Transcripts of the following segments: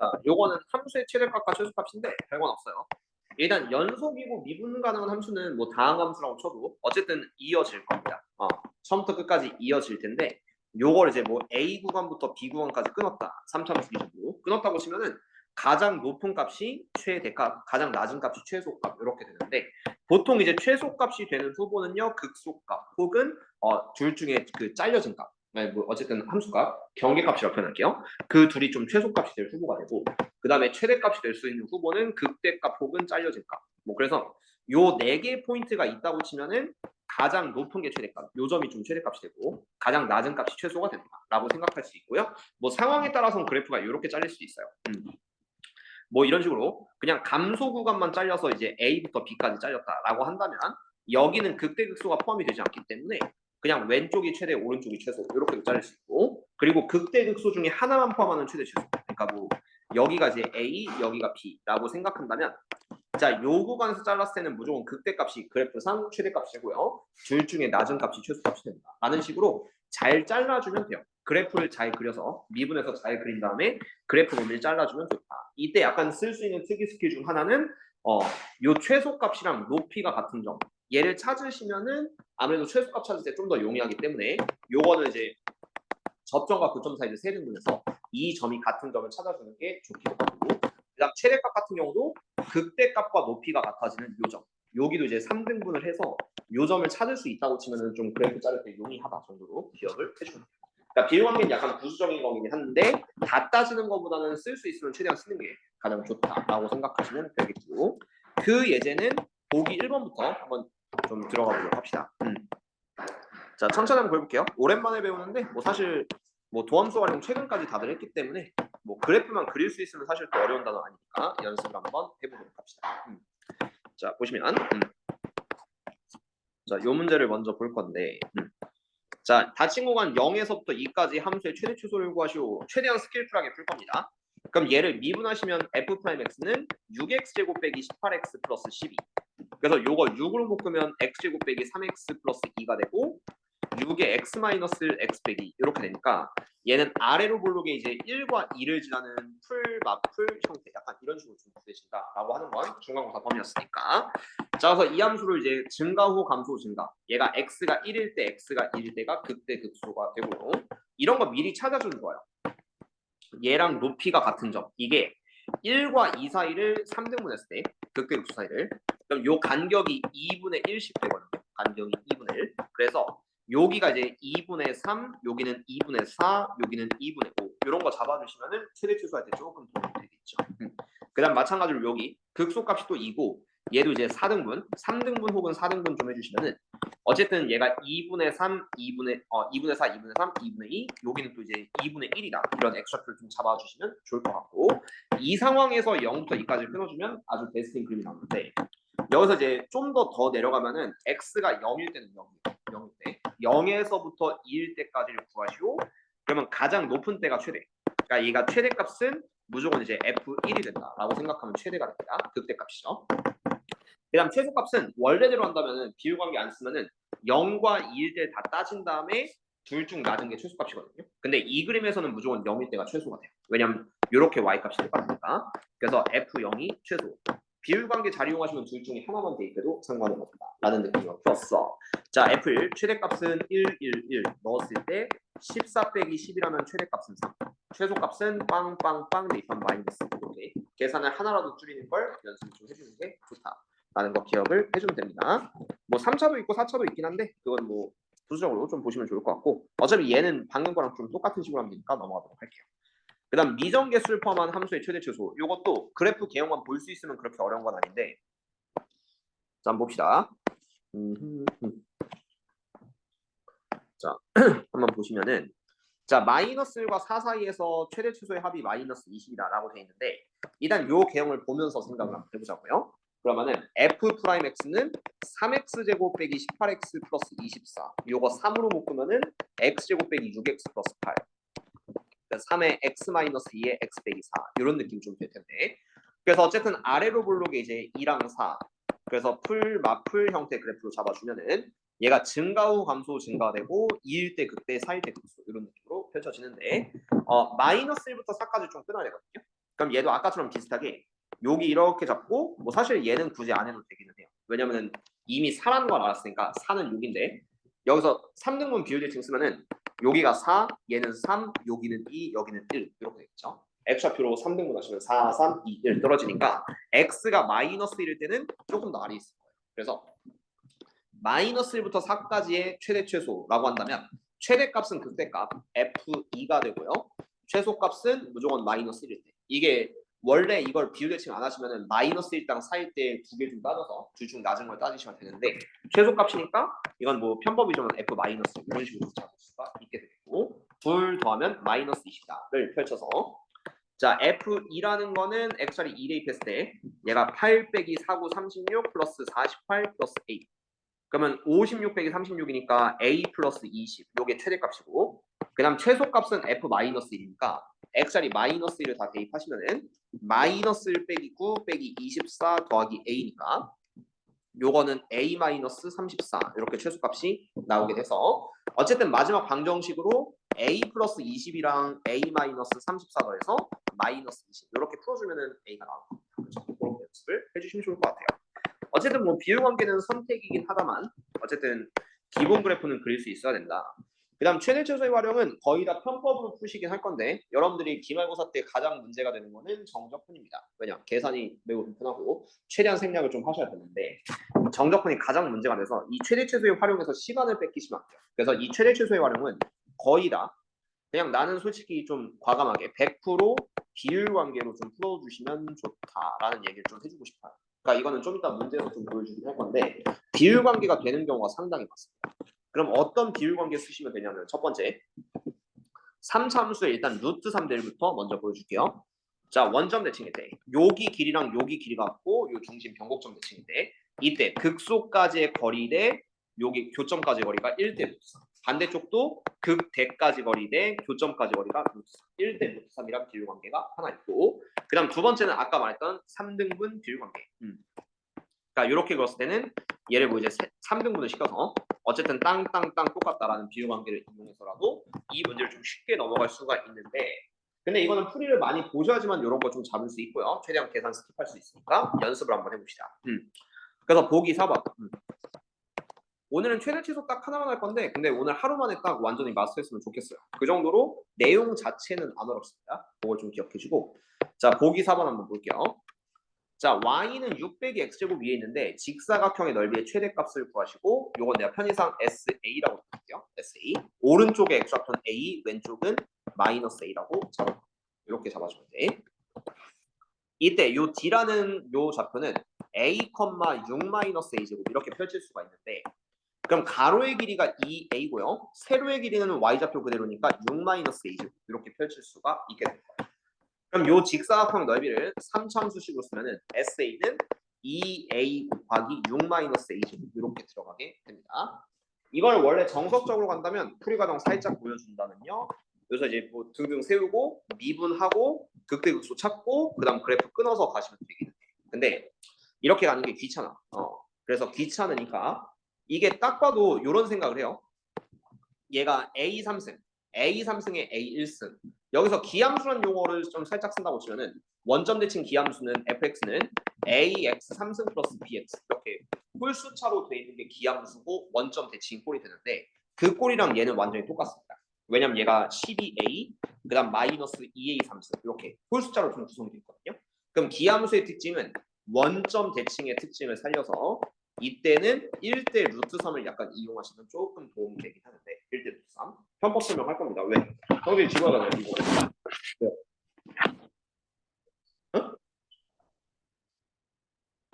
자, 요거는 함수의 최대값과 최소값인데 별건 없어요. 일단 연속이고 미분 가능한 함수는 뭐 다항함수라고 쳐도 어쨌든 이어질 겁니다. 처음부터 끝까지 이어질 텐데 요걸 이제 뭐 A 구간부터 B 구간까지 끊었다. 3차함수 기준으로 끊었다고 치면은 가장 높은 값이 최대값, 가장 낮은 값이 최소값 이렇게 되는데 보통 이제 최소값이 되는 후보는요 극소값 혹은 둘 중에 그 잘려진 값, 아니 뭐 어쨌든 함수값, 경계값이라고 표현할게요. 그 둘이 좀 최소값이 될 후보가 되고 그 다음에 최대값이 될 수 있는 후보는 극대값 혹은 잘려진 값. 뭐 그래서 요 네 개의 포인트가 있다고 치면은 가장 높은 게 최대값, 요 점이 좀 최대값이 되고 가장 낮은 값이 최소가 된다라고 생각할 수 있고요. 뭐 상황에 따라서는 그래프가 이렇게 잘릴 수 있어요. 뭐 이런 식으로 그냥 감소 구간만 잘려서 이제 A부터 B까지 잘렸다라고 한다면 여기는 극대극소가 포함이 되지 않기 때문에 그냥 왼쪽이 최대, 오른쪽이 최소 이렇게도 잘릴 수 있고 그리고 극대극소 중에 하나만 포함하는 최대 최소. 그러니까 뭐 여기가 이제 A, 여기가 B라고 생각한다면 자, 요 구간에서 잘랐을 때는 무조건 극대값이 그래프상 최대값이고요. 둘 중에 낮은 값이 최소값이 된다. 라는 식으로 잘 잘라주면 돼요. 그래프를 잘 그려서 미분해서 잘 그린 다음에 그래프 범위를 잘라주면 좋다. 이때 약간 쓸 수 있는 특이 스킬 중 하나는 요 최소값이랑 높이가 같은 점. 얘를 찾으시면은 아무래도 최소값 찾을 때 좀 더 용이하기 때문에 요거는 이제 접점과 교점 사이를 세 등분해서 이 점이 같은 점을 찾아주는 게 좋기도 하고 그다음 최대값 같은 경우도 극대값과 높이가 같아지는 요 점. 여기도 이제 3등분을 해서 요 점을 찾을 수 있다고 치면은 좀 그래프 자를 때 용이하다 정도로 기억을 해주면 돼요. 그러니까 비율관계는 약간 부수적인 거긴 한데 다 따지는 것보다는 쓸 수 있으면 최대한 쓰는 게 가장 좋다라고 생각하시면 되겠고 그 예제는 보기 1번부터 한번 좀 들어가 보도록 합시다. 자, 천천히 한번 보여볼게요. 오랜만에 배우는데 뭐 사실 뭐 도함수 활용 최근까지 다들 했기 때문에 뭐 그래프만 그릴 수 있으면 사실 또 어려운 단어 아니니까 연습을 한번 해보도록 합시다. 자, 보시면 자, 요 문제를 먼저 볼 건데 자, 닫힌 구간 0에서부터 2까지 함수의 최대 최소를 구하시오. 최대한 스킬풀하게 풀 겁니다. 그럼 얘를 미분하시면 f'x는 6x 제곱 빼기 18x 플러스 12. 그래서 요거 6으로 묶으면 x제곱 빼기 3x 플러스 2가 되고 6에 x 마이너스 x 빼기 이렇게 되니까 얘는 아래로 볼록에 이제 1과 2를 지나는 풀, 맞풀 형태 약간 이런 식으로 좀 구해진다라고 하는 건 중간고사 범위였으니까 자 그래서 이 함수를 이제 증가 후 감소 증가 얘가 x가 1일 때 x가 1일 때가 극대 극소가 되고요. 이런 거 미리 찾아주는 거예요. 얘랑 높이가 같은 점 이게 1과 2 사이를 3등분했을 때 극대 극소 사이를 그럼 요 간격이 2분의 1씩 되거든요. 간격이 2분의 1 그래서 여기가 이제 2분의 3 여기는 2분의 4 여기는 2분의 5 이런 거 잡아주시면은 최대 최소할 때 조금 도움이 되겠죠. 그 다음 마찬가지로 여기 극소값이 또 2고 얘도 이제 4등분 3등분 혹은 4등분 좀 해주시면은 어쨌든 얘가 2분의 3, 2분의 4, 2분의 3, 2분의 2 여기는 또 이제 2분의 1이다 이런 엑스트라표를 좀 잡아주시면 좋을 것 같고 이 상황에서 0부터 2까지 끊어주면 아주 베스트인 그림이 나오는데 여기서 이제 좀 더 내려가면은 x가 0일 때는 0일 때 0에서부터 2일 때까지를 구하시오. 그러면 가장 높은 때가 최대. 그러니까 얘가 최대값은 무조건 이제 f1이 된다라고 생각하면 최대가 됩니다. 극대값이죠. 그다음 최소값은 원래대로 한다면은 비율관계 안 쓰면은 0과 2일 때 다 따진 다음에 둘 중 낮은 게 최소값이거든요. 근데 이 그림에서는 무조건 0일 때가 최소가 돼요. 왜냐면 이렇게 y값이 똑같으니까. 그래서 f0이 최소. 비율관계 잘 이용하시면 둘 중에 하나만 대입해도 상관은 없다. 라는 느낌으로 풀었어. 자, f1 최대값은 1, 1, 1 넣었을 때 14 빼기 10이라면 최대값은 3. 최소값은 빵빵빵 대입하면 마이너스. 이렇게 계산을 하나라도 줄이는 걸 연습 좀 해주는 게 좋다. 라는 거 기억을 해주면 됩니다. 뭐 3차도 있고 4차도 있긴 한데 그건 뭐 부수적으로 좀 보시면 좋을 것 같고 어차피 얘는 방금 거랑 좀 똑같은 식으로 하면 되니까 넘어가도록 할게요. 그 다음 미정계수를 포함한 함수의 최대 최소 이것도 그래프 개형만 볼 수 있으면 그렇게 어려운 건 아닌데 자 한번 봅시다. 자 한번 보시면은 자 마이너스 1과 4 사이에서 최대 최소의 합이 마이너스 20이다 라고 돼 있는데 일단 요 개형을 보면서 생각을 한번 해보자고요. 그러면은 f'x는 3x제곱 빼기 18x 플러스 24 요거 3으로 묶으면은 x제곱 빼기 6x 플러스 8 3의 x 마이너스 2의 x 빼기 4 이런 느낌 좀 될 텐데 그래서 어쨌든 아래로 볼록에 이제 2랑 4 그래서 풀, 맞풀 형태 그래프로 잡아주면은 얘가 증가 후 감소 증가되고 2일 때 극대, 4일 때 극소 이런 느낌으로 펼쳐지는데 마이너스 1부터 4까지 좀 끊어야 되거든요. 그럼 얘도 아까처럼 비슷하게 여기 이렇게 잡고 뭐 사실 얘는 굳이 안 해도 되기는 해요. 왜냐면은 이미 4라는 걸 알았으니까 4는 6인데 여기서 3등분 비율대칭 쓰면은 여기가 4, 얘는 3, 여기는 2, 여기는 1 이렇게 되겠죠. X좌표로 3등분 하시면 4, 3, 2, 1 떨어지니까 X가 마이너스 1일 때는 조금 더 알이 있을 거예요. 그래서 마이너스 1부터 4까지의 최대 최소라고 한다면 최대값은 극대값 F2가 되고요. 최소값은 무조건 마이너스 1일 때. 이게 원래 이걸 비율대칭 안 하시면은 마이너스 1당 4일 때 두 개 좀 따져서 둘 중 낮은 걸 따지시면 되는데 최소값이니까 이건 뭐 편법이지만 F 마이너스 이런 식으로 잡을 수가 있게 되겠고 둘 더하면 마이너스 20를 펼쳐서 자 F2라는 거는 X자리 2 대입했을 때 얘가 8 빼기 4, 9, 36 플러스 48 플러스 8 그러면 56 빼기 36이니까 A 플러스 20 요게 최대값이고 그 다음 최소값은 F 마이너스 1이니까 X자리 마이너스 1을 다 대입하시면은 마이너스 1 빼기 9 빼기 24 더하기 A니까 요거는 A 마이너스 34 이렇게 최소값이 나오게 돼서 어쨌든 마지막 방정식으로 A 플러스 20이랑 A 마이너스 34 더해서 마이너스 20 이렇게 풀어주면은 A가 나올 겁니다. 그래서 그렇게 연습을 해주시면 좋을 것 같아요. 어쨌든 뭐 비율 관계는 선택이긴 하다만 어쨌든 기본 그래프는 그릴 수 있어야 된다. 그 다음 최대 최소의 활용은 거의 다 편법으로 푸시긴 할 건데 여러분들이 기말고사 때 가장 문제가 되는 거는 정적분입니다. 왜냐? 계산이 매우 불편하고 최대한 생략을 좀 하셔야 되는데 정적분이 가장 문제가 돼서 이 최대 최소의 활용에서 시간을 뺏기시면 안 돼요. 그래서 이 최대 최소의 활용은 거의 다 그냥 나는 솔직히 좀 과감하게 100% 비율 관계로 좀 풀어주시면 좋다라는 얘기를 좀 해주고 싶어요. 그러니까 이거는 좀 이따 문제에서 좀 보여주긴 할 건데 비율 관계가 되는 경우가 상당히 많습니다. 그럼 어떤 비율 관계 쓰시면 되냐면 첫 번째 3차 함수의 일단 루트 3대1부터 먼저 보여줄게요. 자 원점 대칭일 때 여기 길이랑 여기 길이가 같고 요 중심 변곡점 대칭일 때 이때 극소까지의 거리 대 여기 교점까지 거리가 1대 루트 3 반대쪽도 극대까지 거리 대 교점까지 거리가 루트 3 1대 루트 3이란 비율 관계가 하나 있고 그 다음 두 번째는 아까 말했던 3등분 비율 관계 그러니까 이렇게 그었을 때는 얘를 뭐 이제 3등분을 시켜서 어쨌든 땅땅땅 똑같다라는 비율 관계를 이용해서라도 이 문제를 좀 쉽게 넘어갈 수가 있는데 근데 이거는 풀이를 많이 보셔야지만 이런 거 좀 잡을 수 있고요. 최대한 계산 스킵할 수 있으니까 연습을 한번 해봅시다. 그래서 보기 4번 오늘은 최대 최소 딱 하나만 할 건데 근데 오늘 하루 만에 딱 완전히 마스터했으면 좋겠어요. 그 정도로 내용 자체는 안 어렵습니다. 그걸 좀 기억해주고 자 보기 4번 한번 볼게요. 자 y는 6 빼기 x제곱 위에 있는데 직사각형의 넓이의 최대값을 구하시고 요건 내가 편의상 SA라고 볼게요. SA 오른쪽에 x좌표는 A 왼쪽은 마이너스 A라고 잡아요. 이렇게 잡아주면 돼. 이때 요 D라는 요 좌표는 A, 6 마이너스 A제곱 이렇게 펼칠 수가 있는데 그럼 가로의 길이가 2A고요. 세로의 길이는 Y좌표 그대로니까 6 마이너스 A제곱 이렇게 펼칠 수가 있게 됩니다. 그럼 요 직사각형 넓이를 3참수식으로 쓰면은 SA는 2A 곱하기 6 마이너스 A제곱 이렇게 들어가게 됩니다. 이걸 원래 정석적으로 간다면 풀이 과정 살짝 보여준다면요. 여기서 이제 뭐 등등 세우고 미분하고 극대극소 찾고 그다음 그래프 끊어서 가시면 되겠네. 근데 이렇게 가는 게 귀찮아. 그래서 귀찮으니까 이게 딱 봐도 이런 생각을 해요. 얘가 A 3승, A 3승에 A 1승. 여기서 기함수라는 용어를 좀 살짝 쓴다고 치면은 원점 대칭 기함수는 fx는 ax 3승 플러스 bx 이렇게 홀수차로 돼 있는 게 기함수고 원점 대칭 꼴이 되는데 그 꼴이랑 얘는 완전히 똑같습니다. 왜냐면 얘가 12a 그다음 마이너스 2a 3승 이렇게 홀수차로 좀 구성이 되어 있거든요. 그럼 기함수의 특징은 원점 대칭의 특징을 살려서 이때는 1대 루트 3을 약간 이용하시면 조금 도움이 되긴 하는데 1대 루트 3 편법 설명할 겁니다. 왜? 형들이 집어가요 이거. 네. 어?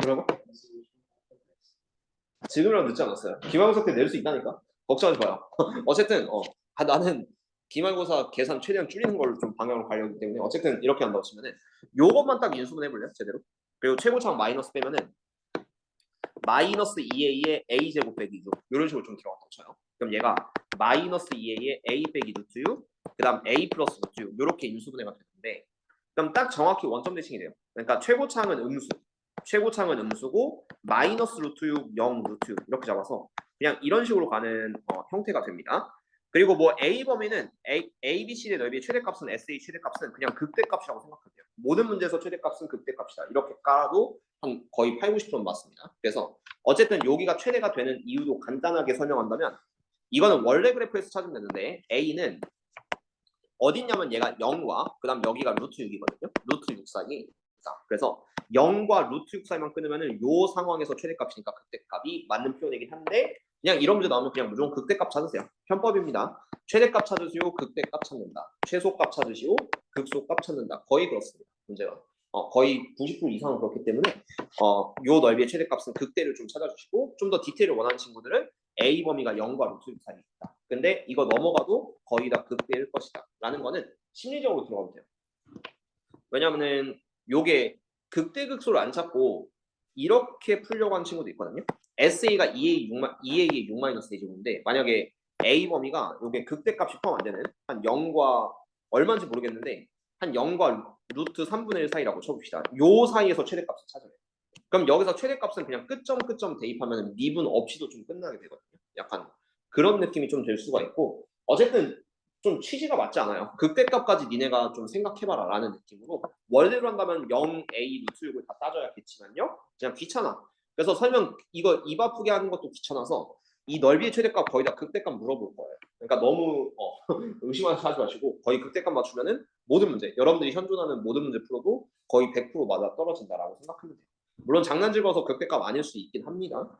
뭐라고? 지금이라도 늦지 않았어요. 기말고사 때 낼 수 있다니까. 걱정하지 마요. 어쨌든 나는 기말고사 계산 최대한 줄이는 걸 좀 방향으로 가려기 때문에 어쨌든 이렇게 한다고 치면은 요것만 딱 인수분 해볼래요? 제대로. 그리고 최고차항 마이너스 빼면은 마이너스 2a의 a 제곱 빼기 6 이런 식으로 좀 들어갔다고 쳐요. 그럼 얘가 마이너스 2a의 a 빼기 루트 6 그다음 a 플러스 루트 6 이렇게 인수분해가 되는데 그럼 딱 정확히 원점 대칭이 돼요. 그러니까 최고차항은 음수 최고차항은 음수고 마이너스 루트 6 0 루트 6 이렇게 잡아서 그냥 이런 식으로 가는 형태가 됩니다. 그리고 뭐 A 범위는 A, B, C의 넓이의 최대값은 SA 최대값은 그냥 극대값이라고 생각하면 돼요. 모든 문제에서 최대값은 극대값이다. 이렇게 깔아도 한 거의 8, 90% 맞습니다. 그래서 어쨌든 여기가 최대가 되는 이유도 간단하게 설명한다면 이거는 원래 그래프에서 찾으면 되는데 A는 어딨냐면 얘가 0과 그 다음 여기가 루트 6이거든요. 루트 6 사이. 자, 그래서 0과 루트 6 사이만 끊으면은 요 상황에서 최대값이니까 극대값이 맞는 표현이긴 한데 그냥 이런 문제 나오면 그냥 무조건 극대값 찾으세요. 편법입니다. 최대값 찾으시오, 극대값 찾는다. 최소값 찾으시오, 극소값 찾는다. 거의 그렇습니다. 문제가. 거의 90% 이상은 그렇기 때문에 요 넓이의 최대값은 극대를 좀 찾아주시고 좀 더 디테일을 원하는 친구들은 A 범위가 0과 루트 6 사이에 있다. 근데 이거 넘어가도 거의 다 극대일 것이다. 라는 거는 심리적으로 들어가면 돼요. 왜냐면은 요게 극대극소를 안 찾고 이렇게 풀려고 하는 친구도 있거든요. SA가 2A의 6-A제곱인데 만약에 A 범위가 요게 극대값이 포함 안 되는 한 0과 얼마인지 모르겠는데 한 0과 루트 3분의 1 사이라고 쳐봅시다. 요 사이에서 최대값을 찾아요. 그럼 여기서 최대값은 그냥 끝점 대입하면 미분 없이도 좀 끝나게 되거든요. 약간 그런 느낌이 좀 될 수가 있고 어쨌든 좀 취지가 맞지 않아요. 극대값까지 니네가 좀 생각해봐라 라는 느낌으로 원래로 한다면 0A 루트 6을 다 따져야겠지만요. 그냥 귀찮아. 그래서 설명 이거 입 아프게 하는 것도 귀찮아서 이 넓이의 최대값 거의 다 극대값 물어볼 거예요. 그러니까 너무 의심하지 마시고 거의 극대값 맞추면은 모든 문제 여러분들이 현존하는 모든 문제 풀어도 거의 100% 맞아 떨어진다라고 생각하면 돼요. 물론 장난 즐거워서 극대값 아닐 수 있긴 합니다.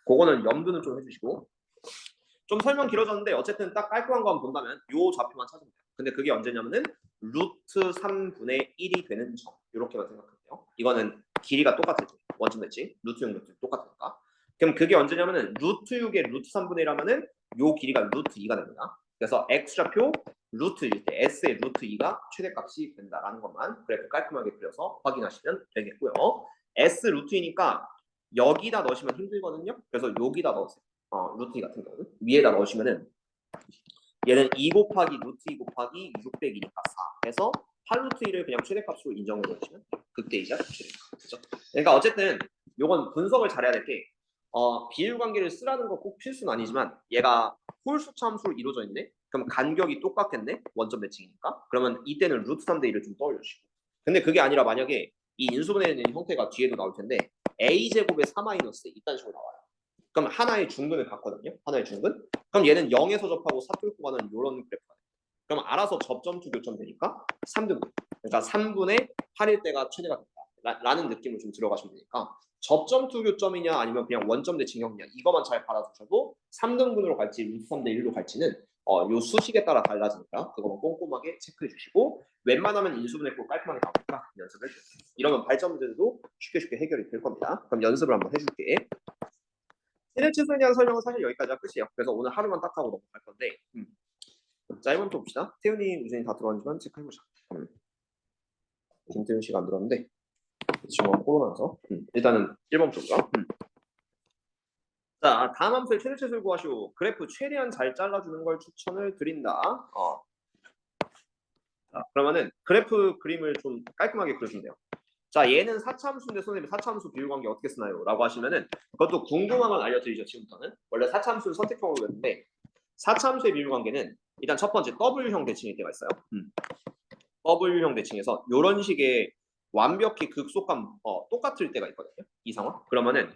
그거는 염두는 좀 해주시고 좀 설명 길어졌는데 어쨌든 딱 깔끔한 거 한번 본다면 요 좌표만 찾으면 돼요. 근데 그게 언제냐면은 루트 3분의 1이 되는 점 이렇게만 생각하면 돼요. 이거는 길이가 똑같을 때 원점 대칭 루트 6 루트 6 똑같으니까 그럼 그게 언제냐면은 루트 6의 루트 3분의 1 하면은 요 길이가 루트 2가 됩니다. 그래서 x좌표 루트 1일 때 s의 루트 2가 최대값이 된다라는 것만 그래프 깔끔하게 그려서 확인하시면 되겠고요. s 루트이니까 여기다 넣으시면 힘들거든요. 그래서 여기다 넣으세요. 루트 2 같은 경우는 위에다 넣으시면은 얘는 2 곱하기 루트 2 곱하기 600이니까 4 해서 8루트 1을 그냥 최대값으로 인정해 주시면 극대이자 최대값. 그죠? 그러니까 어쨌든 요건 분석을 잘해야 될 게 비율 관계를 쓰라는 거 꼭 필수는 아니지만 얘가 홀수차 함수로 이루어져 있네? 그럼 간격이 똑같겠네? 원점 대칭이니까. 그러면 이때는 루트 3대 1을 좀 떠올려주시고. 근데 그게 아니라 만약에 이 인수분해되는 형태가 뒤에도 나올 텐데 a제곱의 4 마이너스 이딴 식으로 나와요. 그럼 하나의 중근을 갖거든요. 하나의 중근. 그럼 얘는 0에서 접하고 4 뚫고 가는 이런 그래프가 돼요. 그럼 알아서 접점 투 교점 되니까 3등분. 그러니까 3분의 8일 때가 최대가 된다. 라는 느낌을 좀 들어가시면 되니까 접점 투 교점이냐 아니면 그냥 원점 대칭형이냐 이거만 잘 받아두셔도 3등분으로 갈지 루트 3대 1로 갈지는 요 수식에 따라 달라지니까 그거만 꼼꼼하게 체크해 주시고 웬만하면 인수분해법 깔끔하게 나오니까 연습을 해주세요. 이러면 발전 문제도 쉽게 해결이 될 겁니다. 그럼 연습을 한번 해줄게. 최대치수에 대한 설명은 사실 여기까지가 끝이에요. 그래서 오늘 하루만 딱 하고 넘어갈 건데 자 1번 또 봅시다. 태훈이, 우진이 다 들어왔는지만 체크해보자. 김태훈 씨가 안 들어왔는데 지금 코로나라서 일단은 1번 쪽이요. 자 다음 함수의 최대치수를 구하시오. 그래프 최대한 잘 잘라주는 걸 추천을 드린다. 자, 그러면은 그래프 그림을 좀 깔끔하게 그려주면 돼요. 자 얘는 4차 함수인데 선생님 4차 함수 비율 관계 어떻게 쓰나요? 라고 하시면은 그것도 궁금한 건 알려드리죠. 지금부터는 원래 4차 함수를 선택형으로 했는데 4차 함수의 비율 관계는 일단 첫 번째 W형 대칭일 때가 있어요. W형 대칭에서 이런 식의 완벽히 극소값 똑같을 때가 있거든요. 이 상황. 그러면은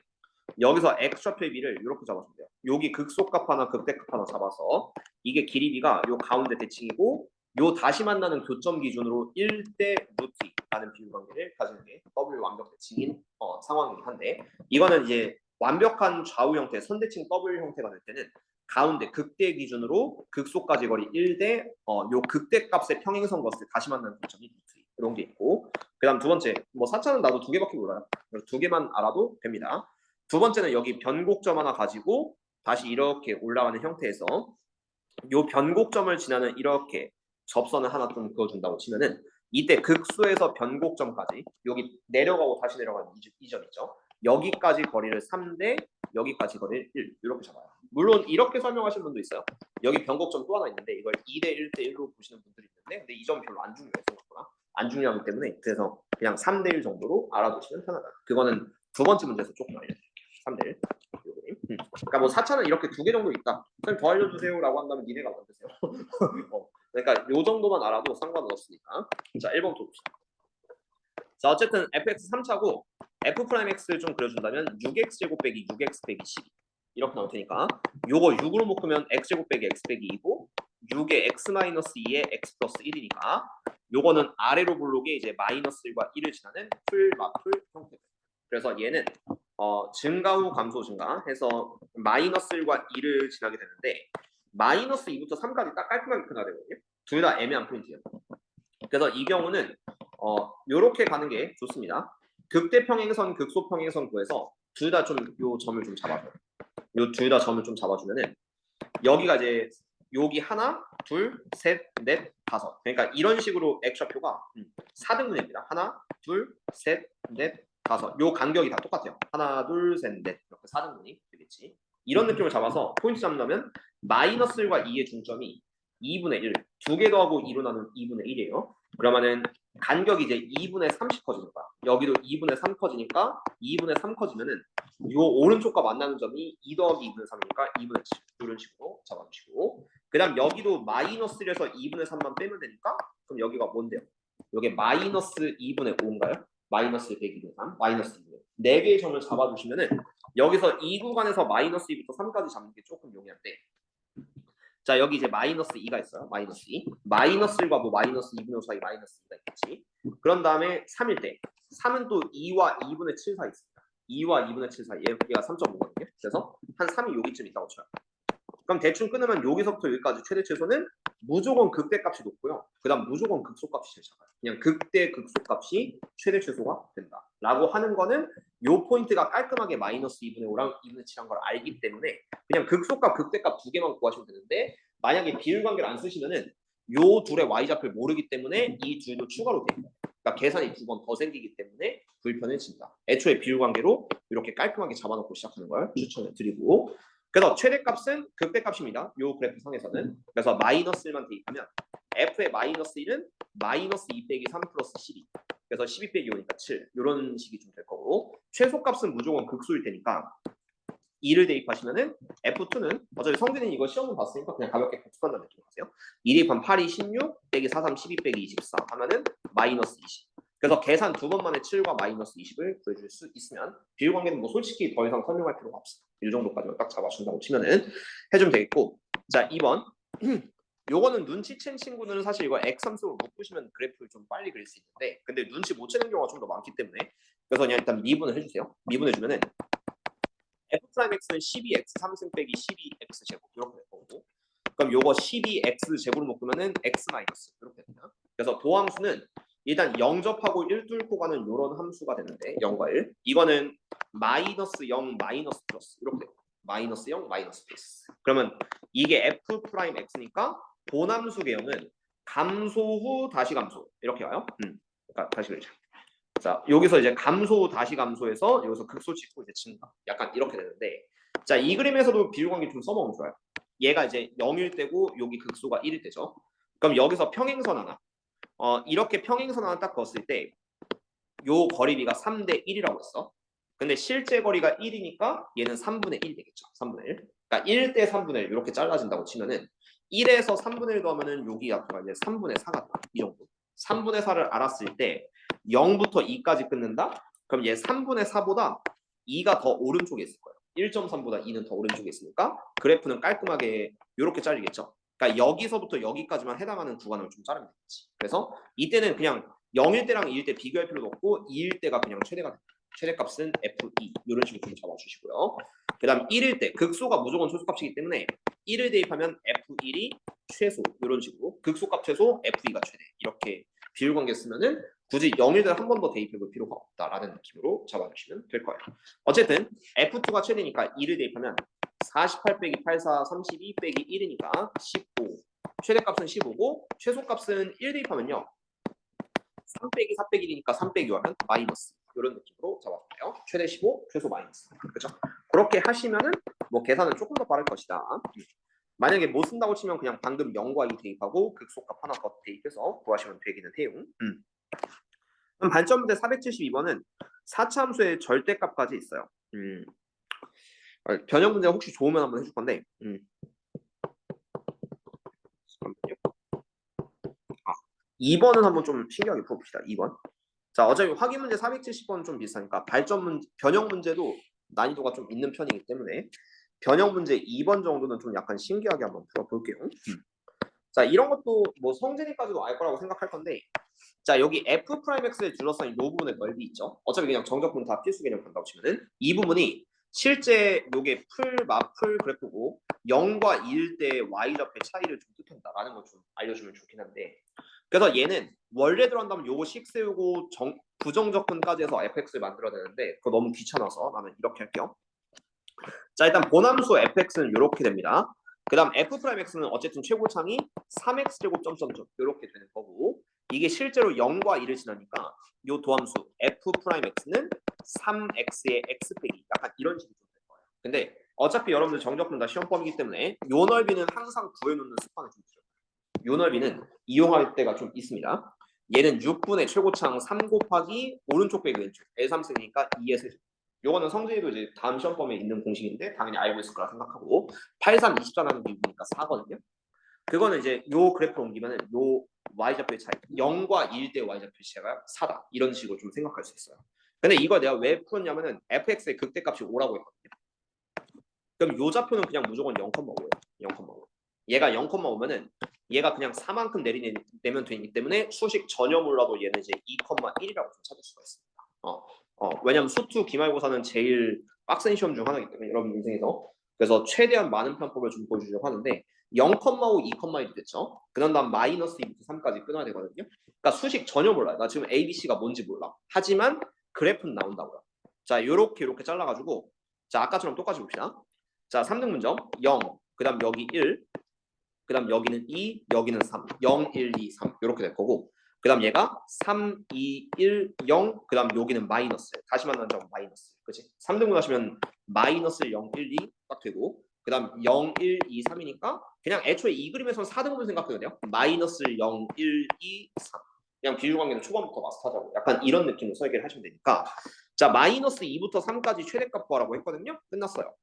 여기서 x좌표의 비를 이렇게 잡아주면 돼요. 여기 극소값 하나 극대값 하나 잡아서 이게 길이 b가 요 가운데 대칭이고 요 다시 만나는 교점 기준으로 1대 루트 2라는 비율 관계를 가지는 게 W 완벽 대칭인 상황이긴 한데 이거는 이제 완벽한 좌우 형태 선대칭 W 형태가 될 때는 가운데 극대 기준으로 극소까지 거리 1대 요 극대값의 평행선 것을 다시 만나는 교점이 루트 2 이런 게 있고 그다음 두 번째 뭐 4차는 나도 2개밖에 몰라요. 그래서 2개만 알아도 됩니다. 두 번째는 여기 변곡점 하나 가지고 다시 이렇게 올라가는 형태에서 요 변곡점을 지나는 이렇게 접선을 하나 좀 그어준다고 치면은 이때 극소에서 변곡점까지 여기 내려가고 다시 내려가는 이 점 있죠. 여기까지 거리를 3대 여기까지 거리를 1 이렇게 잡아요. 물론 이렇게 설명하시는 분도 있어요. 여기 변곡점 또 하나 있는데 이걸 2대 1대 1로 보시는 분들이 있는데 근데 이 점 별로 안 중요해요. 생각보다 안 중요하기 때문에 그래서 그냥 3대 1 정도로 알아두시면 편하다. 그거는 두 번째 문제에서 조금 알려드릴게요. 3대 1. 그러니까 뭐 4차는 이렇게 2개 정도 있다. 선생님 더 알려주세요라고 한다면 니네가 만드세요. 그러니까 요 정도만 알아도 상관은 없으니까. 자, 1번 또 봅시다. 자, 어쨌든 fx 3차고 f 프라임 x를 좀 그려준다면 6x 제곱 빼기 6x 빼기 12 이렇게 나올 테니까 요거 6으로 묶으면 x 제곱 빼기 x 빼기 2고 6에 x 마이너스 2에 x 플러스 1이니까 요거는 아래로 블록에 이제 마이너스 1과 1을 지나는 풀마풀 형태. 그래서 얘는 증가 후 감소 증가 해서 마이너스 1과 2를 지나게 되는데 마이너스 2부터 3까지 딱 깔끔하게 끝나야 되거든요. 둘 다 애매한 포인트예요. 그래서 이 경우는 요렇게 가는 게 좋습니다. 극대평행선, 극소평행선 구해서 둘 다 좀 요 점을 좀 잡아줘요. 요 둘 다 점을 좀 잡아주면은 여기가 이제 여기 하나, 둘, 셋, 넷, 다섯. 그러니까 이런 식으로 X좌표가 4등분입니다. 하나, 둘, 셋, 넷, 다섯. 요 간격이 다 똑같아요. 하나, 둘, 셋, 넷. 이렇게 4등분이 되겠지. 이런 느낌을 잡아서 포인트 잡는다면 마이너스 1과 2의 중점이 2분의 1. 2개 더하고 2로 나눈 2분의 1이에요. 그러면은 간격이 이제 2분의 30 커지니까 여기도 2분의 3 커지니까 2분의 3 커지면은 요 오른쪽과 만나는 점이 2 더하기 2분의 3이니까 2분의 7 이런 식으로 잡아주시고 그 다음 여기도 마이너스 1에서 2분의 3만 빼면 되니까 그럼 여기가 뭔데요? 이게 마이너스 2분의 5인가요? 마이너스 102분의 3 마이너스 2분의 4개의 점을 잡아주시면은 여기서 이 구간에서 마이너스 2부터 3까지 잡는 게 조금 용이한데 자 여기 이제 마이너스 2가 있어요. 마이너스 2 마이너스 1과 뭐 마이너스 2분의 5 사이 마이너스 2가 있겠지. 그런 다음에 3일 때 3은 또 2와 2분의 7 사이 있습니다. 2와 2분의 7 사이 얘가 3.5거든요. 그래서 한 3이 여기쯤 있다고 쳐요. 그럼 대충 끊으면 여기서부터 여기까지 최대 최소는 무조건 극대값이 높고요. 그 다음 무조건 극소값이 제일 작아요. 그냥 극대 극소값이 최대 최소가 된다. 라고 하는 거는 요 포인트가 깔끔하게 마이너스 2분의 5랑 2분의 7한 걸 알기 때문에 그냥 극소값 극대값 두 개만 구하시면 되는데 만약에 비율관계를 안 쓰시면은 요 둘의 y좌표를 모르기 때문에 이 둘도 추가로 됩니다. 그러니까 계산이 두 번 더 생기기 때문에 불편해진다. 애초에 비율관계로 이렇게 깔끔하게 잡아놓고 시작하는 걸 추천해 드리고 그래서 최대값은 극대값입니다. 요 그래프 상에서는. 그래서 마이너스 1만 대입하면 f의 마이너스 1은 마이너스 2 빼기 3 플러스 12. 그래서 12 빼기 5니까 7. 이런 식이 좀 될 거고 최소값은 무조건 극소일 테니까 2를 대입하시면은 F2는 어차피 성진이 이거 시험을 봤으니까 그냥 가볍게 복습한다는 느낌으로 하세요. 2 대입하면 8이 16 빼기 4, 3, 12 빼기 24 하면은 마이너스 20. 그래서 계산 두 번 만에 7과 마이너스 20을 구해줄 수 있으면 비율관계는 뭐 솔직히 더 이상 설명할 필요가 없어요. 이 정도까지만 딱 잡아준다고 치면은 해주면 되겠고 자 2번 요거는 눈치챈 친구는 사실 이거 X함수로 묶으시면 그래프를 좀 빨리 그릴 수 있는데 근데 눈치 못 채는 경우가 좀 더 많기 때문에 그래서 그냥 일단 미분을 해주세요. 미분해주면은 f'x는 12x 3승 빼기 12x 제곱 이렇게 될 거고 그럼 요거 12x 제곱을 묶으면은 x 마이너스 이렇게 됩니다. 그래서 도함수는 일단 영접하고 1 뚫고 가는 요런 함수가 되는데 0과 1 이거는 마이너스 0 마이너스 플러스 이렇게 돼요. 마이너스 0 마이너스 플러스 그러면 이게 f 프라임 x니까 본함수 개형은 감소 후 다시 감소 이렇게 와요. 그러니까 다시 그리자. 자 여기서 이제 감소 다시 감소해서 여기서 극소 찍고 이제 증가 약간 이렇게 되는데 자 이 그림에서도 비율관계 좀 써먹으면 좋아요. 얘가 이제 0일 때고 여기 극소가 1일 때죠. 그럼 여기서 평행선 하나 이렇게 평행선 하나 딱 그었을 때 요 거리비가 3대 1이라고 했어. 근데 실제 거리가 1이니까 얘는 3분의 1 되겠죠. 3분의 1. 그러니까 1대 3분의 1 이렇게 잘라진다고 치면은 1에서 3분의 1 더하면은 여기 앞으로 이제 3분의 4가 돼. 이 정도. 3분의 4를 알았을 때 0부터 2까지 끊는다? 그럼 얘 3분의 4보다 2가 더 오른쪽에 있을 거예요. 1.3보다 2는 더 오른쪽에 있으니까 그래프는 깔끔하게 이렇게 잘리겠죠. 그러니까 여기서부터 여기까지만 해당하는 구간을 좀 자르면 되겠지. 그래서 이때는 그냥 0일 때랑 2일 때 비교할 필요도 없고 2일 때가 그냥 최대가 됩니다. 최대값은 F2 이런 식으로 좀 잡아주시고요. 그 다음 1일 때 극소가 무조건 최소값이기 때문에 1을 대입하면 F1이 최소 이런 식으로 극소값 최소 F2가 최대 이렇게 비율관계 쓰면은 굳이 0일들 한 번 더 대입해볼 필요가 없다라는 느낌으로 잡아주시면 될 거예요. 어쨌든 F2가 최대니까 2를 대입하면 48 빼기 84 32 빼기 1이니까 15 최대값은 15고 최소값은 1 대입하면요 3 빼기 4 빼기 1이니까 3 빼기 5 하면 마이너스 이런 느낌으로 잡아줄게요. 최대 15 최소 마이너스 그렇죠? 그렇게 하시면은 뭐 계산은 조금 더 빠를 것이다. 만약에 못 쓴다고 치면 그냥 방금 0과 2 대입하고 극소값 하나 더 대입해서 구하시면 되기는 해요. 그럼 반점 문제 472번은 4차 함수의 절대값까지 있어요. 변형 문제 혹시 좋으면 한번 해줄 건데. 잠깐만요. 2번은 한번 좀 신기하게 풀어봅시다. 2번. 자, 어차피 확인 문제 470번은 좀 비슷하니까 발전 문제, 변형 문제도 난이도가 좀 있는 편이기 때문에 변형 문제 2번 정도는 좀 약간 신기하게 한번 풀어볼게요. 자, 이런 것도 뭐 성진이까지도 알 거라고 생각할 건데, 자, 여기 f 프라임 x에 둘러싸인 이 부분의 넓이 있죠. 어차피 그냥 정적분 다 필수 개념 간다고 치면은 이 부분이 실제 요게 마풀 그래프고 0과 1일 때 y좌표의 차이를 좀 뜻한다라는 걸 좀 알려주면 좋긴 한데, 그래서 얘는 원래대로 한다면 요거 식 세우고 부정적분까지 해서 fx를 만들어야 되는데 그거 너무 귀찮아서 나는 이렇게 할게요. 자, 일단 본함수 fx는 이렇게 됩니다. 그 다음 f'x는 어쨌든 최고창이 3x제곱 점점점 이렇게 되는 거고, 이게 실제로 0과 1을 지나니까 요 도함수 f'x는 3x의 x 빼기 약간 이런 식으로 될 거예요. 근데 어차피 여러분들 정적분 다 시험범이기 때문에 요 넓이는 항상 구해놓는 습관을 좀 들여요. 요 넓이는 이용할 때가 좀 있습니다. 얘는 6분의 최고창 3 곱하기 오른쪽 빼기 왼쪽 L3승이니까 2의 세제곱. 요거는 성진이도 이제 다음 시험범에 있는 공식인데 당연히 알고 있을 거라 생각하고, 8, 3, 24 나누기 6이니까 4거든요. 그거는 이제 요 그래프로 옮기면은 요 y좌표의 차이 0과 1 대 y좌표의 차이가 4다 이런 식으로 좀 생각할 수 있어요. 근데 이걸 내가 왜 풀었냐면은 fx의 극대값이 5라고 했거든요. 그럼 요 좌표는 그냥 무조건 0,5예요. 0,5. 얘가 0,5면은 얘가 그냥 4만큼 내면 되기 때문에 수식 전혀 몰라도 얘는 이제 2,1이라고 좀 찾을 수가 있습니다. 왜냐면 수투 기말고사는 제일 빡센 시험 중 하나이기 때문에 여러분 인생에서. 그래서 최대한 많은 편법을 좀 보여주려고 하는데 0,5, 2,1이 됐죠. 그런 다음 마이너스 2부터 3까지 끊어야 되거든요. 그러니까 수식 전혀 몰라요. 나 지금 A, B, C가 뭔지 몰라. 하지만 그래프는 나온다고요. 자, 요렇게 잘라가지고, 자, 아까처럼 똑같이 봅시다. 자, 3등 문점 0, 그 다음 여기 1, 그 다음 여기는 2, 여기는 3, 0, 1, 2, 3 이렇게 될 거고, 그 다음 얘가 3, 2, 1, 0, 그 다음 여기는 마이너스, 다시 만나는 점 마이너스, 그치? 3등분 하시면 마이너스 0, 1, 2 딱 되고, 그 다음 0, 1, 2, 3이니까 그냥 애초에 이 그림에서 4등분 생각해도 돼요. 마이너스 0, 1, 2, 3. 그냥 비율관계는 초반부터 마스터하자고 약간 이런 느낌으로 설계를 하시면 되니까, 자, 마이너스 2부터 3까지 최대값 구하라고 했거든요. 끝났어요.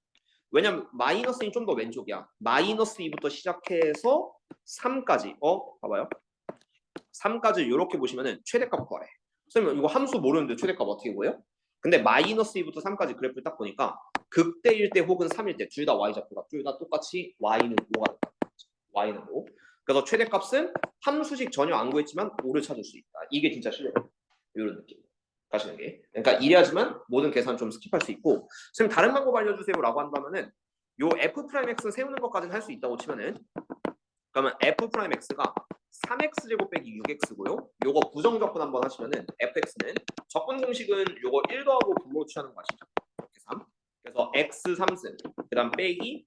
왜냐면 마이너스는 좀 더 왼쪽이야. 마이너스 2부터 시작해서 3까지. 봐봐요. 3까지 이렇게 보시면은 최대값 구하래. 선생님 이거 함수 모르는데 최대값 어떻게 구해요? 근데 마이너스 2부터 3까지 그래프를 딱 보니까 극대일 때 혹은 3일 때 둘 다 y좌표가 둘 다 똑같이 y는 5가 된다. y는 5. 그래서 최대값은 함수식 전혀 안 구했지만 5를 찾을 수 있다. 이게 진짜 실력이에요. 이런 느낌. 가시는 게. 그러니까 이래야지만 모든 계산 좀 스킵할 수 있고, 선생님 다른 방법 알려주세요라고 한다면은 요 f 프라임 x 세우는 것까지는 할 수 있다고 치면은, 그러면 f 프라임 x가 3x 제곱 빼기 6x고요. 요거 부정적분 한번 하시면은 fx는 적분 공식은 요거 1 더하고 분모 취하는 거 아시죠? 이렇게 3. 그래서 x 3승 그다음 빼기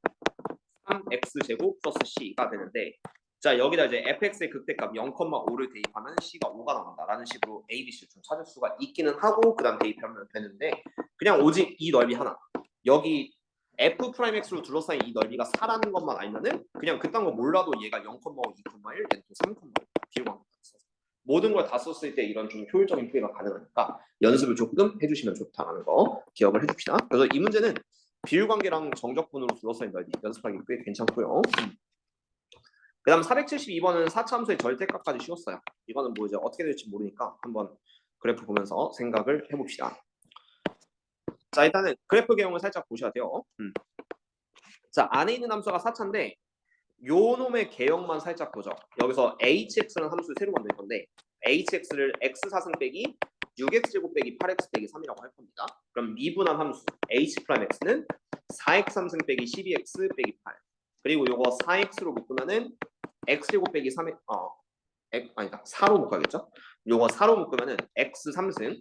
3x 제곱 플러스 c가 되는데, 자, 여기다 이제 fx의 극대값 0,5를 대입하면 c가 5가 나온다라는 식으로 a, b, c를 좀 찾을 수가 있기는 하고, 그 다음 대입하면 되는데, 그냥 오직 이 넓이 하나, 여기 f 프라임 x로 둘러싸인 이 넓이가 4라는 것만 알면은 그냥 그딴 거 몰라도 얘가 0,5, 2,1, 얘는 또 3,5 비율관계가 있어서 모든 걸 다 썼을 때 이런 좀 효율적인 표기가 가능하니까 연습을 조금 해주시면 좋다는 거 기억을 해줍시다. 그래서 이 문제는 비율관계랑 정적분으로 둘러싸인 넓이 연습하기 꽤 괜찮고요. 그 다음 472번은 4차 함수의 절대값까지 쉬웠어요. 이거는 뭐 이제 어떻게 될지 모르니까 한번 그래프 보면서 생각을 해봅시다. 자, 일단은 그래프 개형을 살짝 보셔야 돼요. 자, 안에 있는 함수가 4차인데 요 놈의 개형만 살짝 보죠. 여기서 hx라는 함수를 새로 만들 건데 hx를 x4승 빼기 6x제곱 빼기 8x 빼기 3이라고 할 겁니다. 그럼 미분한 함수 h'x는 4x3승 빼기 12x 빼기 8, 그리고 요거 4x로 묶으면은 x제곱 빼기 3의 아니다 4로 묶어야겠죠. 요거 4로 묶으면은 x 3승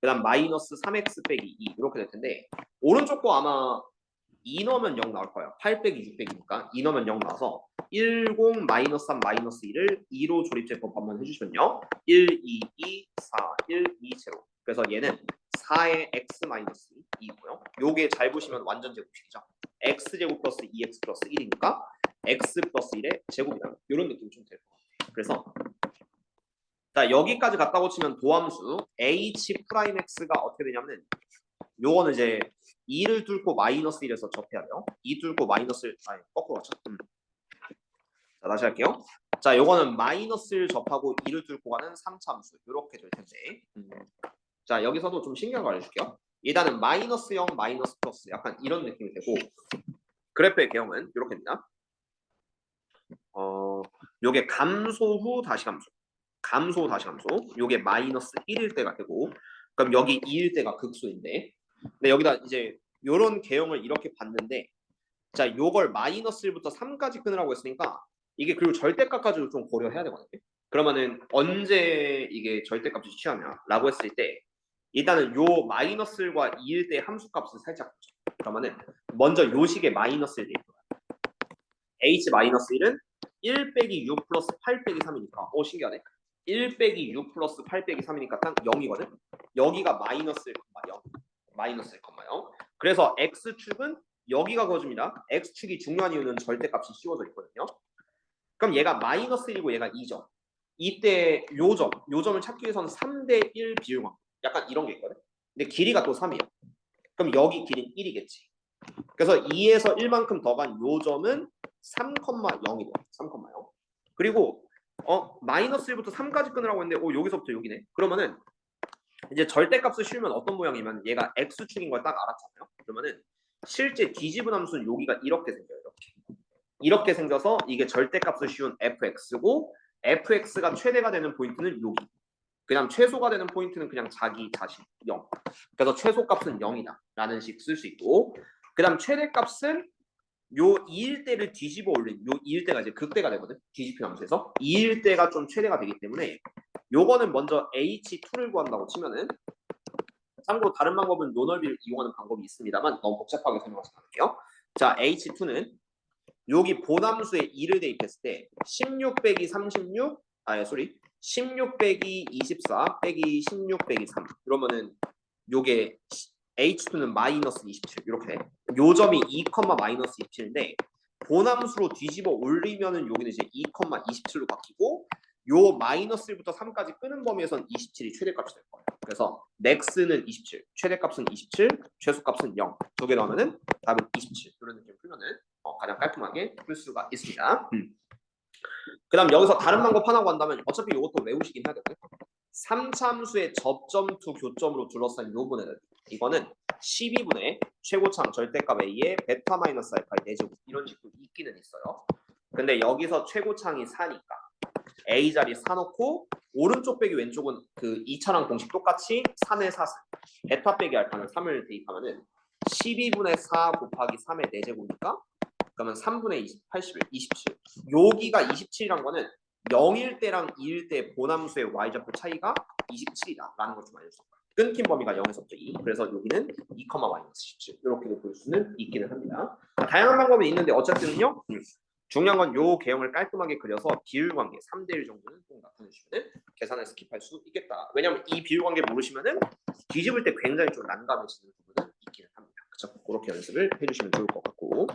그 다음 마이너스 3x 빼기 2 이렇게 될 텐데, 오른쪽 거 아마 2 넣으면 0 나올 거예요. 8 빼기 6 빼기니까 2 넣으면 0 나와서 10 마이너스 3 마이너스 2를 2로 조립제법 한번 해주시면요, 1, 2, 2, 4, 1, 2 제로. 그래서 얘는 4의 x 마이너스 2고요. 요게 잘 보시면 완전 제곱식이죠. x 제곱 플러스 2x 플러스 1이니까 x 플러스 1의 제곱이다. 이런 느낌이 좀 될 것 같아요. 그래서 자, 여기까지 갖다 고치면 도함수 h 프라임 x가 어떻게 되냐면 요거는 이제 2를 뚫고 마이너스 1에서 접해야 돼요. 2 뚫고 마이너스 1, 아니 거꾸로 가죠. 자, 다시 할게요. 자, 요거는 마이너스를 접하고 2를 뚫고 가는 3차 함수 이렇게 될 텐데. 자, 여기서도 좀 신경 알려줄게요. 일단은 마이너스 0, 마이너스 플러스 약간 이런 느낌이 되고 그래프의 개형은 이렇게 됩니다. 요게 감소 후 다시 감소. 감소 다시 감소. 요게 마이너스 1일 때가 되고 그럼 여기 2일 때가 극소인데 근데 여기다 이제 요런 개형을 이렇게 봤는데 자, 요걸 마이너스 1부터 3까지 끊으라고 했으니까 이게 그리고 절대값까지도 좀 고려해야 되거든요. 그러면은 언제 이게 절대값이 취하냐라고 했을 때 일단은 요 마이너스 1과 2일 때 함수값을 살짝 보죠. 그러면은 먼저 요 식의 마이너스 1이 있어요. h-1은 1 빼기 6 플러스 8 빼기 3이니까 오 신기하네. 1 빼기 6 플러스 8 빼기 3이니까 딱 0이거든. 여기가 마이너스 1,0 마이너스 1,0 그래서 x축은 여기가 거줍니다. x축이 중요한 이유는 절대값이 씌워져 있거든요. 그럼 얘가 마이너스 1이고 얘가 2점. 이때 요점을 찾기 위해서는 3대 1 비율관 약간 이런 게 있거든. 근데 길이가 또 3이야. 그럼 여기 길이는 1이겠지. 그래서 2에서 1만큼 더 간 요점은 3,0이 돼요. 3,0. 그리고 마이너스 1부터 3까지 끊으라고 했는데 여기서부터 여기네. 그러면은 이제 절대값을 씌우면 어떤 모양이면 얘가 x축인 걸 딱 알았잖아요. 그러면은 실제 뒤집은 함수는 여기가 이렇게 생겨요. 이렇게 생겨서 이게 절대값을 씌운 fx고 fx가 최대가 되는 포인트는 여기. 그냥 최소가 되는 포인트는 그냥 자기 자신 0. 그래서 최소값은 0이다 라는 식 쓸 수 있고 그 다음 최대값은 요 2일 때를 뒤집어 올린 요 2일 때가 이제 극대가 되거든. 뒤집힌 함수에서 2일 때가 좀 최대가 되기 때문에 요거는 먼저 h2를 구한다고 치면은 참고로 다른 방법은 노멀비를 이용하는 방법이 있습니다만 너무 복잡하게 설명하지 않을게요. 자, h2는 여기 본함수에 2를 대입했을 때 16 빼기 36 16 빼기 24 빼기 16 빼기 3 그러면은 요게 h2는 마이너스 27 이렇게 돼. 요 점이 2, 마이너스 27인데 본함수로 뒤집어 올리면은 여기는 이제 2, 27로 바뀌고 요 마이너스 1부터 3까지 끄는 범위에선 27이 최대값이 될 거예요. 그래서 max는 27, 최대값은 27, 최소값은 0. 두 개 넣으면은 답은 27. 이런 느낌 풀면은 가장 깔끔하게 풀 수가 있습니다. 그 다음 여기서 다른 방법 하나 구한다면 어차피 이것도 외우시긴 해야 되거든요. 3차 함수의 접점 투 교점으로 둘러싼 요 분해는 이거는 12분의 최고창 절대값 a의 베타 마이너스 알파의 4제곱 이런 식도 있기는 있어요. 근데 여기서 최고창이 4니까 a 자리 4 넣고 오른쪽 빼기 왼쪽은 그 2차랑 공식 똑같이 3의 4승 베타 빼기 알파는 3을 대입하면은 12분의 4 곱하기 3의 4제곱이니까 그러면 3분의 20, 81, 27 여기가 27이란 거는 0일 때랑 2일 때 본함수의 y좌표 차이가 27이다 라는 걸 좀 알려줄 거예요. 끊긴 범위가 0에서부터 2 그래서 여기는 2, 마이너스 17 이렇게도 볼 수는 있기는 합니다. 다양한 방법이 있는데 어쨌든요 중요한 건 요 개형을 깔끔하게 그려서 비율관계 3대1 정도는 꼭 나타내주시면 계산을 스킵할 수 있겠다. 왜냐하면 이 비율관계 모르시면은 뒤집을 때 굉장히 좀 난감해지는 부분은 있기는 합니다. 그렇죠? 그렇게 연습을 해주시면 좋을 것 같고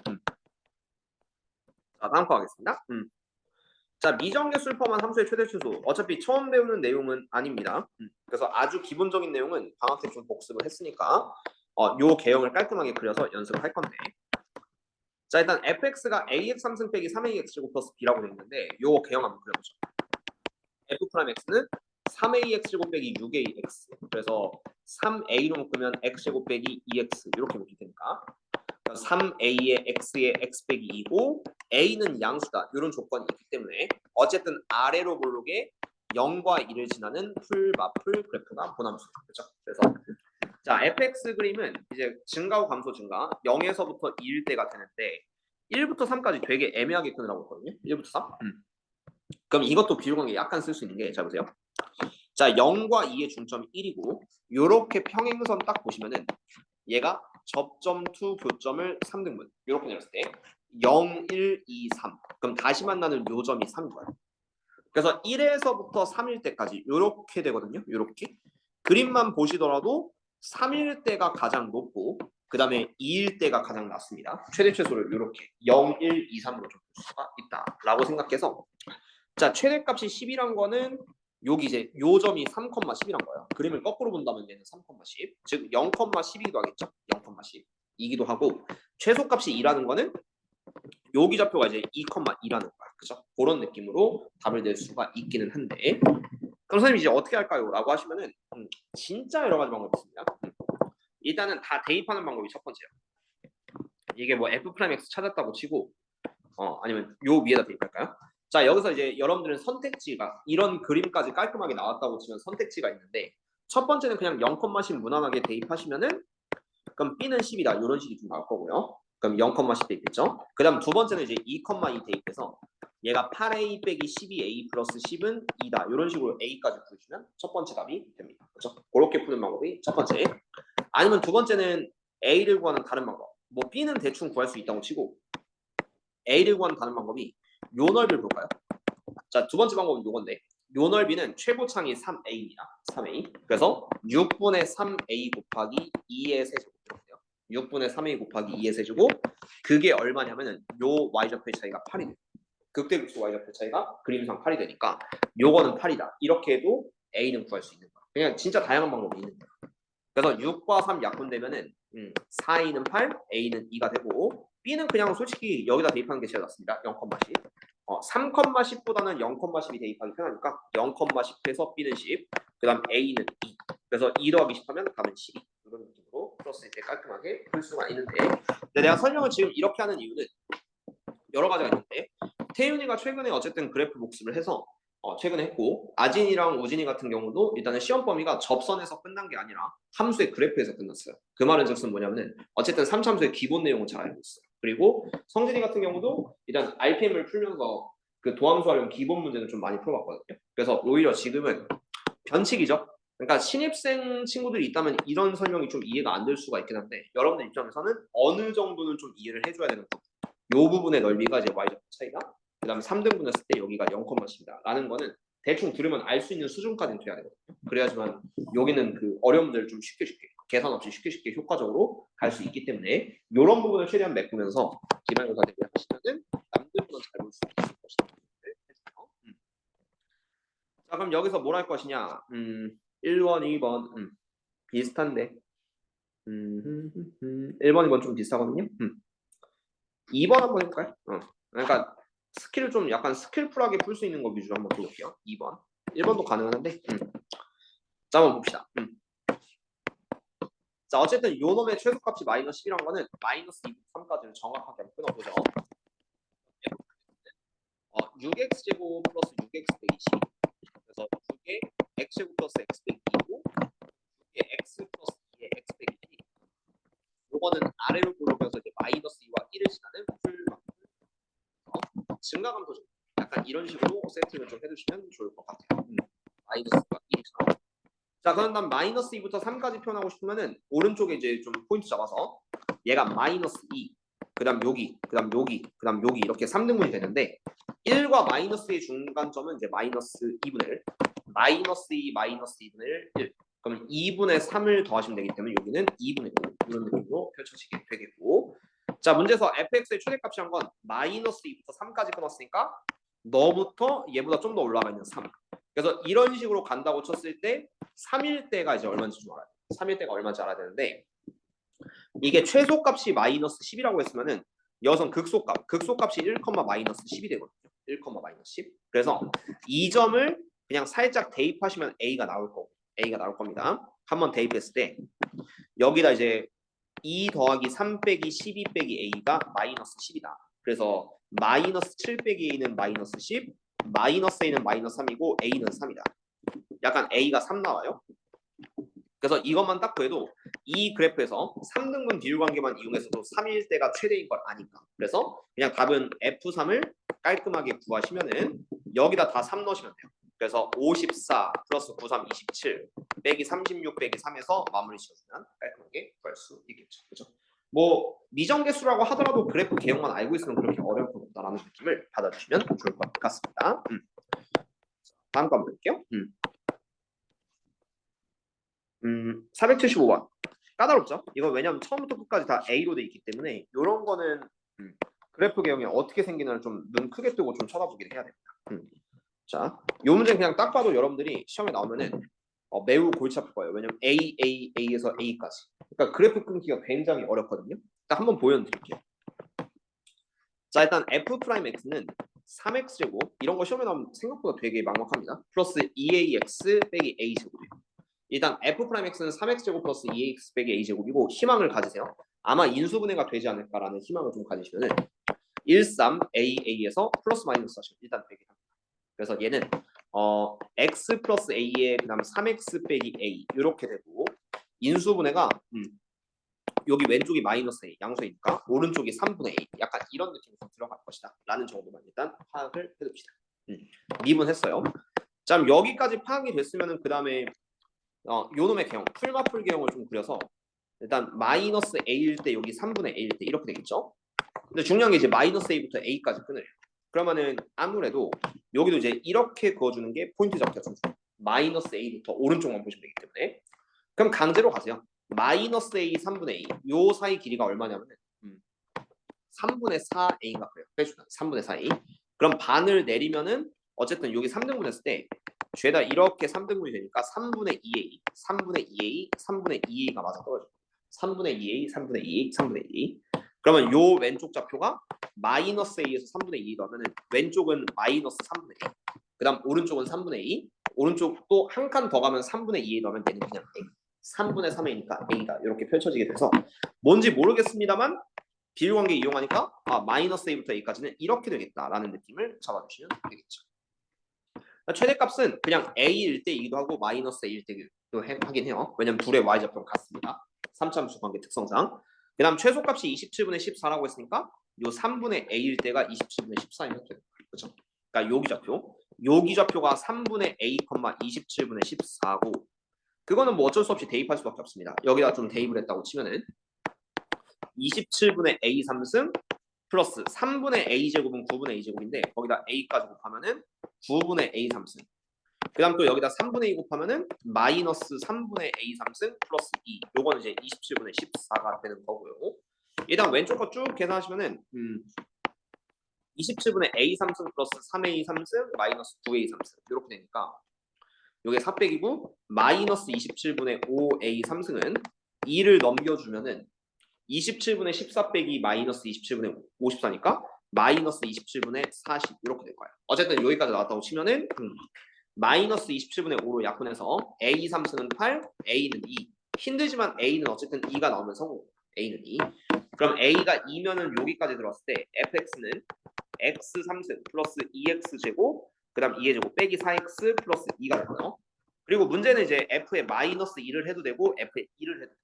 자 다음 거 하겠습니다. 자 미정계수를 포함한 함수의 최대 최소 어차피 처음 배우는 내용은 아닙니다. 그래서 아주 기본적인 내용은 방학 때 좀 복습을 했으니까 요 개형을 깔끔하게 그려서 연습을 할 건데 자 일단 fx가 ax 3승 빼기 3ax 제곱 플러스 b라고 되어 있는데 요 개형 한번 그려보죠. f'x는 3ax 제곱 빼기 6ax 그래서 3a로 묶으면 x 제곱 빼기 2x 이렇게 묶일 테니까 3a의 x의 x 빼기 2고 a는 양수다 이런 조건이 있기 때문에 어쨌든 아래로 볼록에 0과 2를 지나는 풀마풀 그래프가 본함수 그렇죠? 그래서 자 fx 그림은 이제 증가후 감소 증가 0에서부터 2일 때가 되는데 1부터 3까지 되게 애매하게 끊으라고 했거든요. 1부터 3. 그럼 이것도 비율관계 약간 쓸 수 있는 게 잘 보세요. 자 0과 2의 중점이 1이고 요렇게 평행선 딱 보시면은 얘가 접점 투 교점을 3등분 이렇게 내렸을 때 0, 1, 2, 3 그럼 다시 만나는 요 점이 3인 거예요. 그래서 1에서부터 3일 때까지 이렇게 되거든요. 이렇게 그림만 보시더라도 3일 때가 가장 높고 그 다음에 2일 때가 가장 낮습니다. 최대 최소를 이렇게 0, 1, 2, 3으로 좀 볼 수가 있다라고 생각해서 자 최대값이 10이란 거는 여기 이제 요 점이 3,10이란 거예요. 그림을 거꾸로 본다면 얘는 3,10. 즉 0,10이기도 하겠죠. 0,10 이기도 하고 최소값이 2라는 거는 여기 좌표가 이제 2,2라는 거야. 그죠? 그런 느낌으로 답을 낼 수가 있기는 한데 그럼 선생님 이제 어떻게 할까요? 라고 하시면은 진짜 여러 가지 방법이 있습니다. 일단은 다 대입하는 방법이 첫 번째예요. 이게 뭐 F'(X) 찾았다고 치고 아니면 요 위에다 대입할까요? 자 여기서 이제 여러분들은 선택지가 이런 그림까지 깔끔하게 나왔다고 치면 선택지가 있는데 첫 번째는 그냥 0,10 무난하게 대입하시면은 그럼 B는 10이다 이런 식이 좀 나올 거고요. 그럼 0,10 대입했죠. 그 다음 두 번째는 이제 2,2 대입해서 얘가 8A 빼기 12A 플러스 10은 2다 이런 식으로 A까지 부르시면 첫 번째 답이 됩니다. 그렇죠? 그렇게 푸는 방법이 첫 번째. 아니면 두 번째는 A를 구하는 다른 방법. 뭐 B는 대충 구할 수 있다고 치고 A를 구하는 다른 방법이 요 넓이를 볼까요? 자, 두 번째 방법은 요건데 요 넓이는 최고창이 3A입니다. 3A. 그래서 6분의 3A 곱하기 2의 세제곱이에요. 6분의 3A 곱하기 2의 세제곱 그게 얼마냐면은 요 y좌표의 차이가 8이 돼요. 극대극소 y좌표 차이가 그림상 8이 되니까 요거는 8이다. 이렇게 해도 A는 구할 수 있는 거야. 그냥 진짜 다양한 방법이 있는 거야. 그래서 6과 3 약분되면은 4A는 8, A는 2가 되고 B는 그냥 솔직히 여기다 대입하는 게 제일 낫습니다. 0,10. 3,10보다는 0,10이 대입하기 편하니까 0,10해서 B는 10, 그 다음 A는 2. 그래서 2 더하기 10 하면 답은 12. 이런 느낌으로 풀었을 때 깔끔하게 풀 수가 있는데 근데 내가 설명을 지금 이렇게 하는 이유는 여러 가지가 있는데 태윤이가 최근에 어쨌든 그래프 복습을 해서 최근에 했고 아진이랑 우진이 같은 경우도 일단은 시험 범위가 접선에서 끝난 게 아니라 함수의 그래프에서 끝났어요. 그 말은 즉슨 뭐냐면은 어쨌든 3참수의 기본 내용은 잘 알고 있어요. 그리고 성진이 같은 경우도 일단 RPM을 풀면서 그 도함수 활용 기본 문제는 좀 많이 풀어봤거든요. 그래서 오히려 지금은 변칙이죠. 그러니까 신입생 친구들이 있다면 이런 설명이 좀 이해가 안 될 수가 있긴 한데 여러분들 입장에서는 어느 정도는 좀 이해를 해줘야 되는 부분. 요 부분의 넓이가 이제 y좌표 차이가 그 다음에 3등분 했을 때 여기가 0,10이다 라는 거는 대충 들으면 알 수 있는 수준까지는 돼야 되거든요. 그래야지만 여기는 그 어려움들을 좀 쉽게 계산 없이 쉽게 효과적으로 갈 수 있기 때문에 이런 부분을 최대한 메꾸면서 기말고사 대비하시면은 남들보다 잘 볼 수 있을 것이다. 자 그럼 여기서 뭘 할 것이냐 1번 2번 비슷한데 1번 2번 좀 비슷하거든요. 2번 한번 해볼까요? 그러니까 스킬을 좀 약간 스킬풀하게 풀 수 있는 거 위주로 한번 볼게요. 2번. 1번도 가능한데. 자, 한번 봅시다. 자, 어쨌든 요 놈의 최소값이 마이너스 10이란 거는 마이너스 2, 3까지를 정확하게 한번 끊어보죠. 6x 제곱 플러스 6x 빼기 10. 그래서 6의 x 제곱 플러스 x 빼기 2고 6의 x 플러스 2의 x 빼기 1. 요거는 아래로 고르면서 이제 마이너스 2와 1을 지나는 풀만큼 증가감도 좀 약간 이런 식으로 세팅을 좀 해두시면 좋을 것 같아요. 마이너스가 1이죠. 자, 그럼 난 마이너스 2부터 3까지 표현하고 싶으면은 오른쪽에 이제 좀 포인트 잡아서 얘가 마이너스 2, 그다음 여기, 그다음 여기, 그다음 여기 이렇게 3등분이 되는데 1과 마이너스 2의 중간점은 이제 마이너스 2분의 1, 마이너스 2, 마이너스 2분의 1. 그럼 2분의 3을 더하시면 되기 때문에 여기는 2분의 1 이런 느낌으로 펼쳐지게 되겠고 자 문제에서 fx의 최대값이 한 건 마이너스 2부터 3까지 끊었으니까 너부터 얘보다 좀 더 올라가 있는 3 그래서 이런 식으로 간다고 쳤을 때 3일 때가 이제 얼마인지 좀 알아야 돼. 3일 때가 얼마인지 알아야 되는데 이게 최소값이 마이너스 10이라고 했으면은 여기선 극소값이 1, 마이너스 10이 되거든요. 1, 마이너스 10. 그래서 이 점을 그냥 살짝 대입하시면 A가 나올 겁니다. 한번 대입했을 때 여기다 이제 2 더하기 3 빼기 12 빼기 A가 마이너스 10이다. 그래서 마이너스 7 빼기 A는 마이너스 10, 마이너스 A는 마이너스 3이고 A는 3이다. 약간 A가 3 나와요. 그래서 이것만 딱 구해도 이 그래프에서 3등분 비율 관계만 이용해서도 3일 때가 최대인 걸 아니까. 그래서 그냥 답은 F3을 깔끔하게 구하시면은 여기다 다 3 넣으시면 돼요. 그래서 54 플러스 93 27 빼기 36 빼기 3에서 마무리 지어주면 깔끔하게 구할 수 있겠죠. 그렇죠? 뭐 미정계수라고 하더라도 그래프 개형만 알고 있으면 그렇게 어려울 건 없다라는 느낌을 받아주시면 좋을 것 같습니다. 다음 거 한번 볼게요. 475번. 까다롭죠? 이거 왜냐면 처음부터 끝까지 다 A로 돼 있기 때문에 이런 거는 그래프 개형이 어떻게 생기나 좀 눈 크게 뜨고 좀 쳐다보긴 해야 됩니다. 자, 요 문제는 그냥 딱 봐도 여러분들이 시험에 나오면은 매우 골치 아플 거예요. 왜냐면 A에서 A까지. 그러니까 그래프 끊기가 굉장히 어렵거든요. 일단 한번 보여드릴게요. 자, 일단 F'X는 3X제곱 이런 거 시험에 나오면 생각보다 되게 막막합니다. 플러스 2AX 빼기 A제곱이에요. 일단 F'X는 3X제곱 플러스 2AX 빼기 A제곱이고 희망을 가지세요. 아마 인수분해가 되지 않을까라는 희망을 좀 가지시면은 13AA에서 플러스 마이너스 하시면 일단 되게 합니다. 그래서 얘는 X 플러스 A에 그 다음 3X 빼기 A 이렇게 되고 인수분해가 여기 왼쪽이 마이너스 A 양수이니까 오른쪽이 3분의 A 약간 이런 느낌으로 들어갈 것이다 라는 정도만 일단 파악을 해둡시다. 미분했어요. 자, 그럼 여기까지 파악이 됐으면은 그 다음에 요놈의 개형 풀마풀 개형을 좀 그려서 일단 마이너스 A일 때 여기 3분의 A일 때 이렇게 되겠죠. 근데 중요한 게 이제 마이너스 A부터 A까지 끊으래요. 그러면은 아무래도 여기도 이제 이렇게 그어주는 게 포인트 잡기가 좀 좋아요. 마이너스 A부터 오른쪽만 보시면 되기 때문에 그럼 강제로 가세요. 마이너스 A 3분의 A 요 사이 길이가 얼마냐면 3분의 4A가 그래요. 빼주면 3분의 4A. 그럼 반을 내리면은 어쨌든 여기 3등분 했을 때 죄다 이렇게 3등분이 되니까 3분의 2A, 3분의 2A, 3분의 2A가 맞아 떨어져요. 3분의 2A, 3분의 2A, 3분의 2A. 그러면 요 왼쪽 좌표가 마이너스 A에서 3분의 2 넣으면은 왼쪽은 마이너스 3분의 A. 그 다음 오른쪽은 3분의 2. 오른쪽 또 한 칸 더 가면 3분의 2에 넣으면 얘는 그냥 A. 3분의 3A니까 A다. 이렇게 펼쳐지게 돼서 뭔지 모르겠습니다만 비율관계 이용하니까 마이너스 A부터 A까지는 이렇게 되겠다라는 느낌을 잡아주시면 되겠죠. 최대값은 그냥 A일 때이기도 하고 마이너스 A일 때도 하긴 해요. 왜냐면 둘의 Y좌표는 같습니다. 3차함수 관계 특성상. 그 다음 최소값이 27분의 14라고 했으니까 요 3분의 A일 때가 27분의 14이면 돼요. 그렇죠? 그러니까 여기 좌표가 3분의 A, 27분의 14고 그거는 뭐 어쩔 수 없이 대입할 수밖에 없습니다. 여기다 좀 대입을 했다고 치면은 27분의 A 3승 플러스 3분의 A 제곱은 9분의 A 제곱인데 거기다 A까지 곱하면은 9분의 A 3승. 그다음 또 여기다 3분의 2 곱하면은 마이너스 3분의 A 3승 플러스 2. 요거는 이제 27분의 14가 되는 거고요. 일단 왼쪽 거 쭉 계산하시면은 27분의 A 3승 플러스 3A 3승 마이너스 9A 3승 이렇게 되니까 요게 4빼기고 마이너스 27분의 5A 3승은 2를 넘겨주면은 27분의 14 빼기 마이너스 27분의 54니까 마이너스 27분의 40 이렇게 될 거예요. 어쨌든 여기까지 나왔다고 치면은 마이너스 27분의 5로 약분해서 A 3승은 8, A는 2. 힘들지만 A는 어쨌든 2가 나오면 성공. A는 2. 그럼 A가 2면은 여기까지 들어왔을 때 fx는 x 3승 플러스 2x 제곱 그 다음 2의 제곱 빼기 4x 플러스 2가 되고요. 그리고 문제는 이제 f에 마이너스 2를 해도 되고 f에 2를 해도 돼요.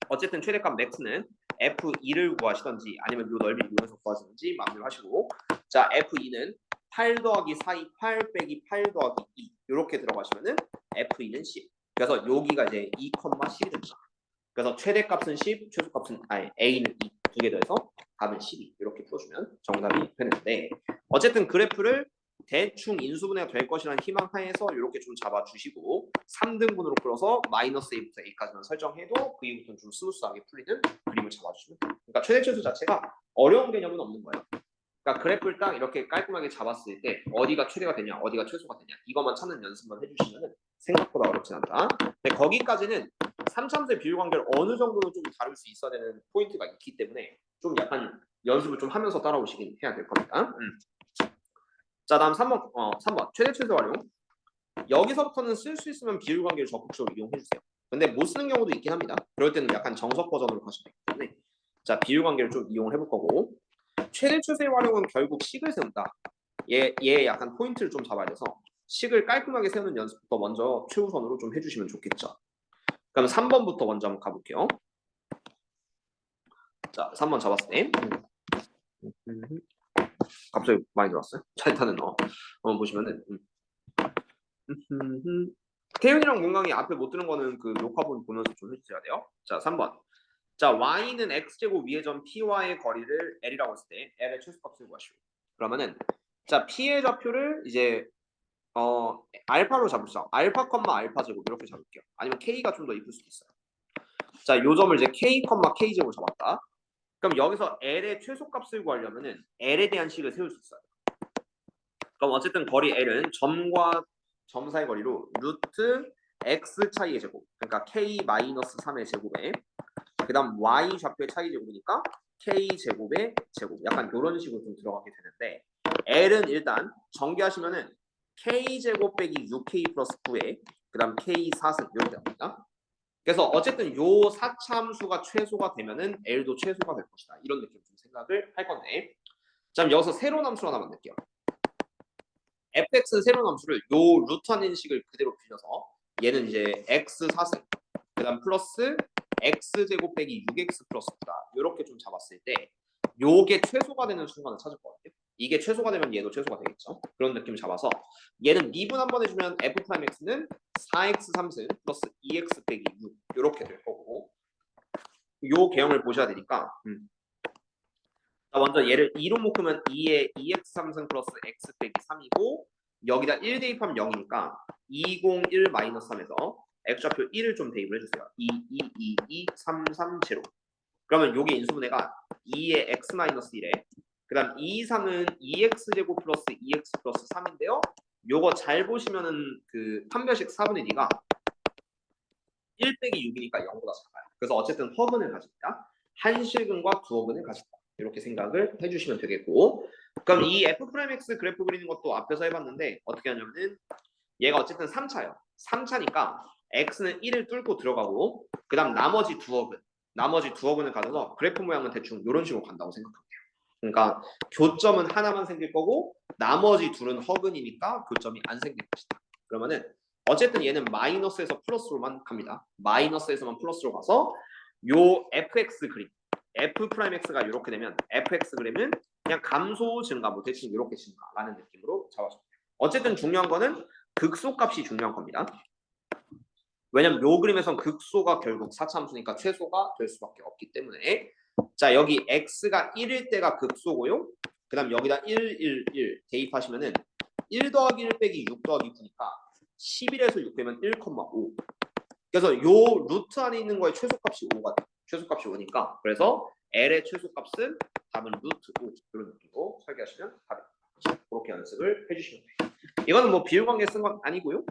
어쨌든 최대값 max는 f2를 구하시던지 아니면 요 넓이를 이용해서 구하시던지 마음대로 하시고 자 f2는 8 더하기 4이 8 빼기 8 더하기 2 이렇게 들어가시면은 f2는 10. 그래서 여기가 이제 2, 10이 됩니다. 그래서 최대값은 10, 최소값은 a는 2 두 개 더해서 답은 12 이렇게 풀어주면 정답이 되는데 어쨌든 그래프를 대충 인수분해가 될 것이라는 희망하에서 이렇게 좀 잡아주시고 3등분으로 풀어서 마이너스 A부터 A까지만 설정해도 그 이후부터는 좀 스무스하게 풀리는 그림을 잡아주시면 돼요. 그러니까 최대 최소 자체가 어려운 개념은 없는 거예요. 그러니까 그래프를 딱 이렇게 깔끔하게 잡았을 때 어디가 최대가 되냐 어디가 최소가 되냐 이것만 찾는 연습만 해주시면 생각보다 어렵진 않다. 근데 거기까지는 3참수의 비율관계를 어느 정도는 좀 다룰 수 있어야 되는 포인트가 있기 때문에 좀 약간 연습을 좀 하면서 따라오시긴 해야 될 겁니다. 자 다음 3번 3번 최대 최소 활용. 여기서부터는 쓸 수 있으면 비율관계를 적극적으로 이용해주세요. 근데 못 쓰는 경우도 있긴 합니다. 그럴 때는 약간 정석 버전으로 가시면 되기 때문에 자 비율관계를 좀 이용을 해볼 거고 최대 최소의 활용은 결국 식을 세운다. 얘 약간 포인트를 좀 잡아야 돼서 식을 깔끔하게 세우는 연습부터 먼저 최우선으로 좀 해주시면 좋겠죠. 그럼 3번부터 먼저 한번 가볼게요. 자 3번 잡았을 때 갑자기 많이 들어왔어요. 자 일단은 한번 보시면은 태윤이랑 문강이 앞에 못 들은 거는 그 녹화본 보면서 좀 해주셔야 돼요. 자 3번 자 y는 x제곱 위의 점 p와의 거리를 l이라고 했을 때 l의 최소값을 구하시오. 그러면은 자 p의 좌표를 이제 알파로 잡읍시다. 알파 컴마 알파 제곱 이렇게 잡을게요. 아니면 k가 좀 더 이쁠 수도 있어요. 자 요 점을 이제 k 컴마 k 제곱 잡았다. 그럼 여기서 l의 최소값을 구하려면은 l에 대한 식을 세울 수 있어요. 그럼 어쨌든 거리 L은 점과 점 사이 거리로 루트 x 차이의 제곱, 그러니까 k-3의 제곱에 그다음 y 좌표의 차이 제곱이니까 k 제곱의 제곱, 약간 이런 식으로 좀 들어가게 되는데 L은 일단 전개하시면은 k 제곱 빼기 6k 플러스 9에 그다음 k 4승 이렇게 됩니다. 그래서 어쨌든 요 사차함수가 최소가 되면은 L도 최소가 될 것이다. 이런 느낌 좀 생각을 할 건데, 자 그럼 여기서 새로운 함수를 하나 만들게요. fx 새로운 함수를 요 루트한 인식을 그대로 빌려서 얘는 이제 x 4승 그다음 플러스 x 제곱 빼기 6x 플러스 9다. 이렇게 좀 잡았을 때 요게 최소가 되는 순간을 찾을 거거든요. 이게 최소가 되면 얘도 최소가 되겠죠. 그런 느낌 잡아서 얘는 미분 한번 해주면 f'x는 4x 3승 플러스 2x 빼기 6 이렇게 될 거고, 요 개형을 보셔야 되니까 자, 먼저 얘를 2로 묶으면 2에 2x 3승 플러스 x 빼기 3이고 여기다 1 대입하면 0이니까 201 마이너스 3에서 x좌표 1을 좀 대입을 해주세요. 2, 3, 3, 0. 그러면 요게 인수분해가 2에 x 마이너스 1에 그 다음 2, 3은 2x 제곱 플러스 2x 플러스 3인데요. 요거 잘 보시면은 그 판별식 4분의 d가 1 빼기 6이니까 0보다 작아요. 그래서 어쨌든 허근을 가집니다. 한실근과 두허근을 가진다. 이렇게 생각을 해주시면 되겠고, 그럼 이 f'x 그래프 그리는 것도 앞에서 해봤는데 어떻게 하냐면은 얘가 어쨌든 3차예요. 3차니까 x는 1을 뚫고 들어가고 그 다음 나머지 두어근을 가져서 그래프 모양은 대충 이런 식으로 간다고 생각하면 돼요. 그러니까 교점은 하나만 생길 거고 나머지 둘은 허근이니까 교점이 안 생길 것이다. 그러면은 어쨌든 얘는 마이너스에서 플러스로만 갑니다. 마이너스에서만 플러스로 가서 요 fx 그림 f'x가 이렇게 되면 fx 그림은 그냥 감소 증가 뭐 대충 이렇게 증가라는 느낌으로 잡아줍니다. 어쨌든 중요한 거는 극소값이 중요한 겁니다. 왜냐면 요 그림에선 극소가 결국 사차함수니까 최소가 될 수밖에 없기 때문에, 자 여기 x가 1일 때가 극소고요. 그 다음 여기다 1, 1, 1 대입하시면은 1 더하기 1 빼기 6 더하기 9니까 11에서 6 빼면 1,5. 그래서 요 루트 안에 있는 거의 최소값이 5가 돼요. 최소값이 5니까 그래서 L의 최소값은 답은 루트 5 이런 느낌으로 설계하시면 답입니다. 그렇게 연습을 해주시면 돼요. 이거는 뭐 비율관계 쓴 건 아니고요.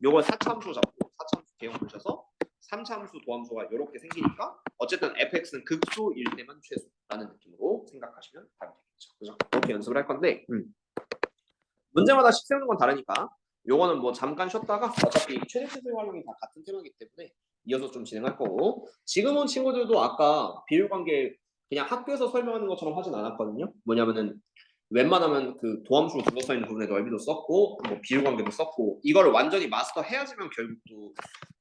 요걸 4차함수 잡고 4차함수 개형 보셔서 3차함수 도함수가 이렇게 생기니까 어쨌든 fx는 극소일 때만 최소라는 느낌으로 생각하시면 답이 되겠죠. 그죠? 그렇게 연습을 할 건데 문제마다 식 세우는 건 다르니까 요거는 뭐 잠깐 쉬었다가 어차피 최대 최소의 활용이 다 같은 테마이기 때문에 이어서 좀 진행할 거고, 지금 온 친구들도 아까 비율관계 그냥 학교에서 설명하는 것처럼 하진 않았거든요. 뭐냐면은 웬만하면 그 도함수로 둘러싸여 있는 부분의 넓이도 썼고 뭐 비율관계도 썼고, 이거를 완전히 마스터 해야지만 결국 또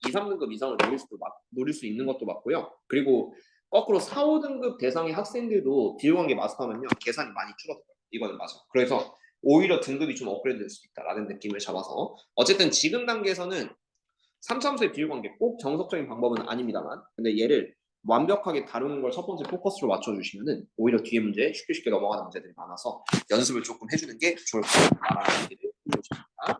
2, 3등급 이상을 노릴 수 있는 것도 맞고요. 그리고 거꾸로 4, 5등급 대상의 학생들도 비율관계 마스터하면요 계산이 많이 줄어들어요. 이거는 맞아. 그래서 오히려 등급이 좀 업그레이드 될 수 있다라는 느낌을 잡아서 어쨌든 지금 단계에서는 3차함수의 비율관계 꼭 정석적인 방법은 아닙니다만, 근데 얘를 완벽하게 다루는 걸 첫 번째 포커스로 맞춰주시면은 오히려 뒤에 문제 쉽게 넘어가는 문제들이 많아서 연습을 조금 해주는 게 좋을 것 같다라는 얘기를 해주고 싶습니다.